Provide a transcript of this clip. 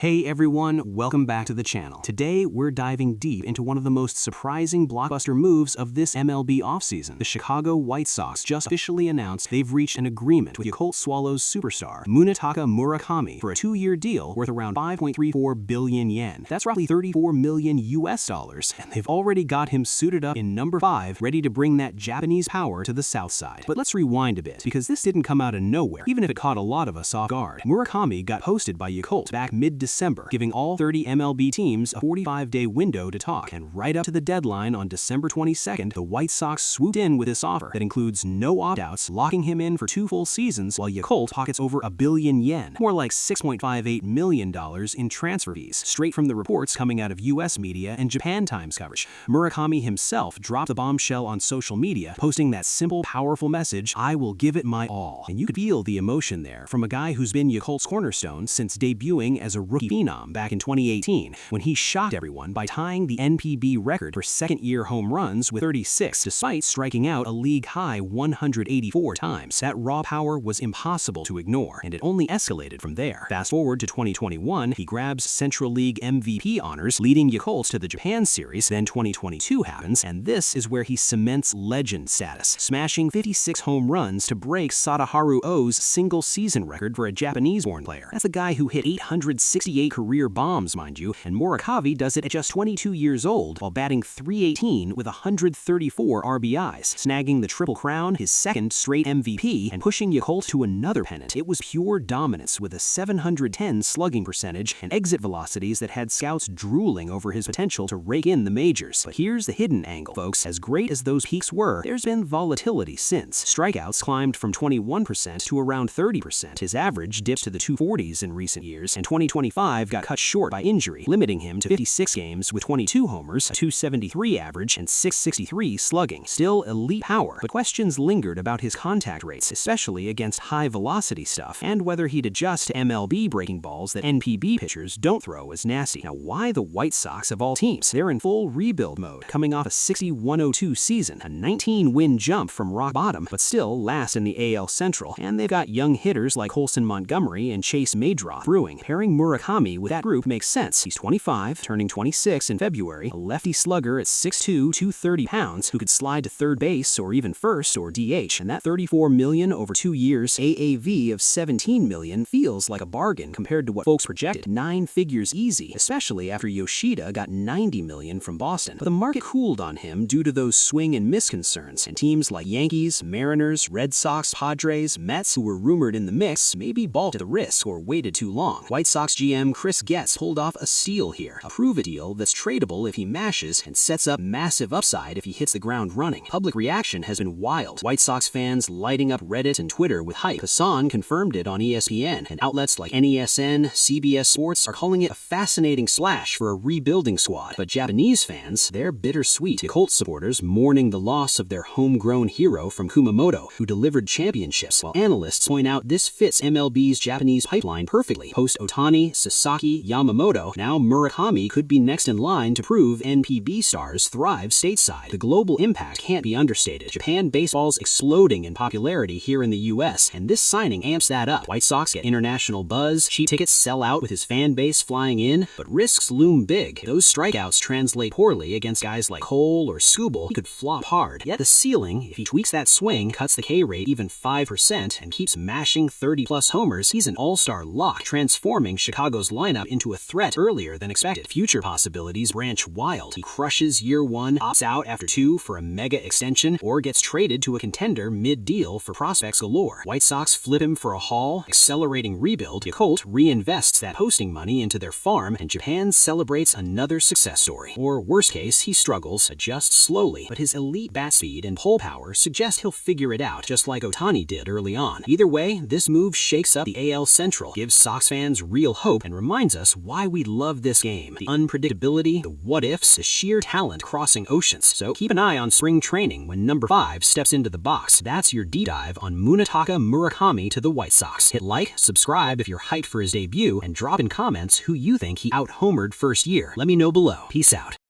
Hey everyone, welcome back to the channel. Today, we're diving deep into one of the most surprising blockbuster moves of this MLB offseason. The Chicago White Sox just officially announced they've reached an agreement with Yakult Swallows superstar Munetaka Murakami for a 2-year deal worth around 5.34 billion yen. That's roughly 34 million US dollars, and they've already got him suited up in number 5, ready to bring that Japanese power to the south side. But let's rewind a bit, because this didn't come out of nowhere, even if it caught a lot of us off guard. Murakami got posted by Yakult back mid-December, giving all 30 MLB teams a 45-day window to talk, and right up to the deadline on December 22nd, the White Sox swooped in with this offer that includes no opt-outs, locking him in for 2 full seasons, while Yakult pockets over a billion yen, more like $6.58 million in transfer fees, straight from the reports coming out of US media and Japan Times coverage. Murakami himself dropped the bombshell on social media, posting that simple, powerful message, "I will give it my all." And you could feel the emotion there from a guy who's been Yakult's cornerstone since debuting as a rookie phenom back in 2018, when he shocked everyone by tying the NPB record for second-year home runs with 36, despite striking out a league-high 184 times. That raw power was impossible to ignore, and it only escalated from there. Fast forward to 2021, he grabs Central League MVP honors, leading Yakult to the Japan Series. Then 2022 happens, and this is where he cements legend status, smashing 56 home runs to break Sadaharu Oh's single-season record for a Japanese-born player. That's a guy who hit 868 career bombs, mind you, and Murakami does it at just 22 years old while batting .318 with 134 RBIs, snagging the Triple Crown, his second straight MVP, and pushing Yakult to another pennant. It was pure dominance with a 710 slugging percentage and exit velocities that had scouts drooling over his potential to rake in the majors. But here's the hidden angle, folks. As great as those peaks were, there's been volatility since. Strikeouts climbed from 21% to around 30%. His average dipped to the 240s in recent years, and 2025 got cut short by injury, limiting him to 56 games with 22 homers, a 273 average, and 663 slugging. Still elite power, but questions lingered about his contact rates, especially against high-velocity stuff, and whether he'd adjust to MLB breaking balls that NPB pitchers don't throw as nasty. Now, why the White Sox of all teams? They're in full rebuild mode, coming off a 60-102 season, a 19-win jump from rock bottom, but still last in the AL Central, and they've got young hitters like Colson Montgomery and Chase Maydroth brewing. Pairing Murakami with that group makes sense. He's 25, turning 26 in February, a lefty slugger at 6'2", 230 pounds, who could slide to third base or even first or DH, and that $34 million over 2 years AAV of $17 million feels like a bargain compared to what folks projected. 9 figures easy, especially after Yoshida got $90 million from Boston. But the market cooled on him due to those swing and miss concerns, and teams like Yankees, Mariners, Red Sox, Padres, Mets, who were rumored in the mix, maybe balked at the risk or waited too long. White Sox GM Chris Getz pulled off a steal here, a prove-it deal that's tradable if he mashes and sets up massive upside if he hits the ground running. Public reaction has been wild. White Sox fans lighting up Reddit and Twitter with hype. Hassan confirmed it on ESPN, and outlets like NESN, CBS Sports are calling it a fascinating splash for a rebuilding squad. But Japanese fans, they're bittersweet. Yakult supporters mourning the loss of their homegrown hero from Kumamoto, who delivered championships, while analysts point out this fits MLB's Japanese pipeline perfectly. Post Otani, Sasaki, Yamamoto, now Murakami could be next in line to prove NPB stars thrive stateside. The global impact can't be understated. Japan baseball's exploding in popularity here in the US, and this signing amps that up. White Sox get international buzz, cheap tickets sell out with his fan base flying in, but risks loom big. Those strikeouts translate poorly against guys like Cole or Skubal. He could flop hard. Yet the ceiling, if he tweaks that swing, cuts the K rate even 5%, and keeps mashing 30-plus homers, he's an all-star lock, transforming Chicago's lineup into a threat earlier than expected. Future possibilities branch wild. He crushes year 1, opts out after 2 for a mega extension, or gets traded to a contender mid-deal for prospects galore. White Sox flip him for a haul, accelerating rebuild. Yakult reinvests that posting money into their farm, and Japan celebrates another success story. Or worst case, he struggles, adjusts slowly, but his elite bat speed and pull power suggest he'll figure it out, just like Otani did early on. Either way, this move shakes up the AL Central, gives Sox fans real hope, and reminds us why we love this game. The unpredictability, the what-ifs, the sheer talent crossing oceans. So keep an eye on spring training when number 5 steps into the box. That's your deep dive on Munetaka Murakami to the White Sox. Hit like, subscribe if you're hyped for his debut, and drop in comments who you think he out-homered first year. Let me know below. Peace out.